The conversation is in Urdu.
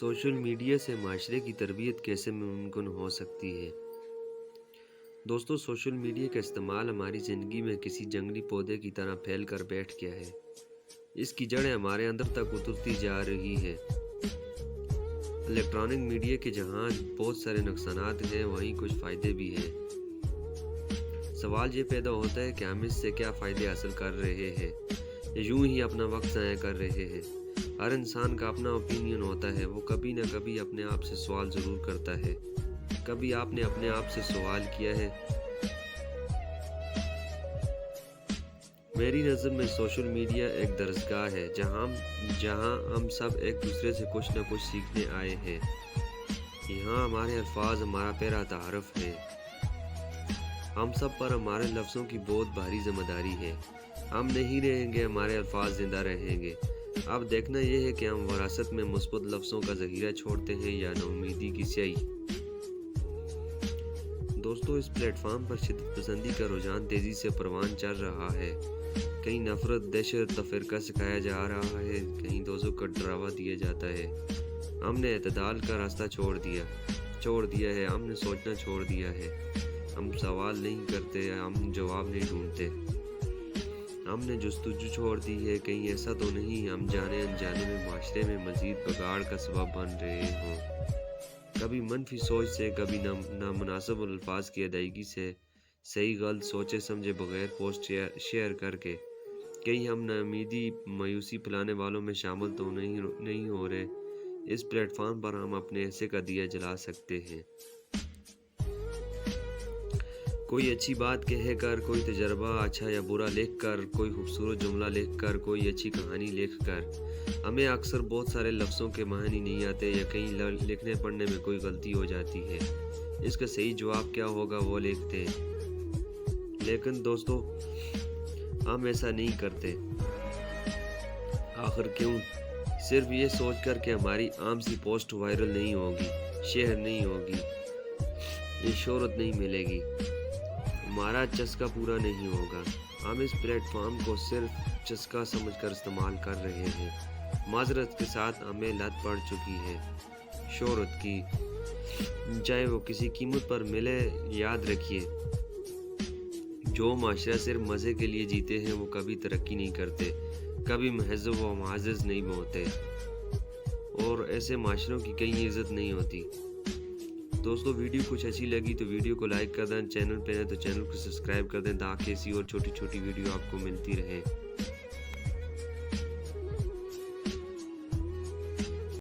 سوشل میڈیا سے معاشرے کی تربیت کیسے ممکن ہو سکتی ہے؟ دوستو، سوشل میڈیا کا استعمال ہماری زندگی میں کسی جنگلی پودے کی طرح پھیل کر بیٹھ گیا ہے۔ اس کی جڑیں ہمارے اندر تک اترتی جا رہی ہے۔ الیکٹرانک میڈیا کے جہاں بہت سارے نقصانات ہیں، وہیں کچھ فائدے بھی ہیں۔ سوال یہ پیدا ہوتا ہے کہ ہم اس سے کیا فائدے حاصل کر رہے ہیں یا یوں ہی اپنا وقت ضائع کر رہے ہیں۔ ہر انسان کا اپنا اوپینین ہوتا ہے، وہ کبھی نہ کبھی اپنے آپ سے سوال ضرور کرتا ہے۔ کبھی آپ نے اپنے آپ سے سوال کیا ہے؟ میری نظر میں سوشل میڈیا ایک درسگاہ ہے جہاں ہم سب ایک دوسرے سے کچھ نہ کچھ سیکھنے آئے ہیں۔ یہاں ہمارے الفاظ ہمارا پہلا تعارف ہے۔ ہم سب پر ہمارے لفظوں کی بہت بھاری ذمہ داری ہے۔ ہم نہیں رہیں گے، ہمارے الفاظ زندہ رہیں گے۔ اب دیکھنا یہ ہے کہ ہم وراثت میں مثبت لفظوں کا ذخیرہ چھوڑتے ہیں یا ناامیدی کی سیاہی۔ دوستو، اس پلیٹ فارم پر شدت پسندی کا رجحان تیزی سے پروان چڑھ رہا ہے۔ کہیں نفرت، دہشت، تفرقہ سکھایا جا رہا ہے، کہیں دوزخ کا ڈراوا دیا جاتا ہے۔ ہم نے اعتدال کا راستہ چھوڑ دیا ہے۔ ہم نے سوچنا چھوڑ دیا ہے۔ ہم سوال نہیں کرتے، ہم جواب نہیں ڈھونڈتے۔ ہم نے جستجو چھوڑ دی ہے، کہیں ایسا تو نہیں ہم جانے انجانے میں معاشرے میں مزید بگاڑ کا سبب بن رہے ہوں۔ کبھی منفی سوچ سے، کبھی نامناسب الفاظ کی ادائیگی سے، صحیح غلط سوچے سمجھے بغیر پوسٹ شیئر کر کے۔ کہیں ہم ناامیدی، مایوسی پھیلانے والوں میں شامل تو نہیں ہو رہے۔ اس پلیٹ فارم پر ہم اپنے حصے کا دیا جلا سکتے ہیں۔ کوئی اچھی بات کہہ کر، کوئی تجربہ اچھا یا برا لکھ کر، کوئی خوبصورت جملہ لکھ کر، کوئی اچھی کہانی لکھ کر۔ ہمیں اکثر بہت سارے لفظوں کے معنی نہیں آتے یا کہیں لکھنے پڑھنے میں کوئی غلطی ہو جاتی ہے۔ اس کا صحیح جواب کیا ہوگا وہ لکھتے ہیں، لیکن دوستو ہم ایسا نہیں کرتے۔ آخر کیوں؟ صرف یہ سوچ کر کہ ہماری عام سی پوسٹ وائرل نہیں ہوگی، شیئر نہیں ہوگی، یہ شہرت نہیں ملے گی، ہمارا چسکا پورا نہیں ہوگا۔ ہم اس پلیٹ فارم کو صرف چسکا سمجھ کر استعمال کر رہے ہیں۔ معذرت کے ساتھ ہمیں لت پڑ چکی ہے شہرت کی، چاہے وہ کسی قیمت پر ملے۔ یاد رکھیے، جو معاشرہ صرف مزے کے لیے جیتے ہیں وہ کبھی ترقی نہیں کرتے، کبھی مہذب و معزز نہیں ہوتے، اور ایسے معاشروں کی کہیں عزت نہیں ہوتی۔ دوستو، ویڈیو کچھ اچھی لگی تو ویڈیو کو لائک کر دیں، چینل پہ ہیں تو چینل کو سبسکرائب کر دیں تاکہ ایسی اور چھوٹی چھوٹی ویڈیو آپ کو ملتی رہے۔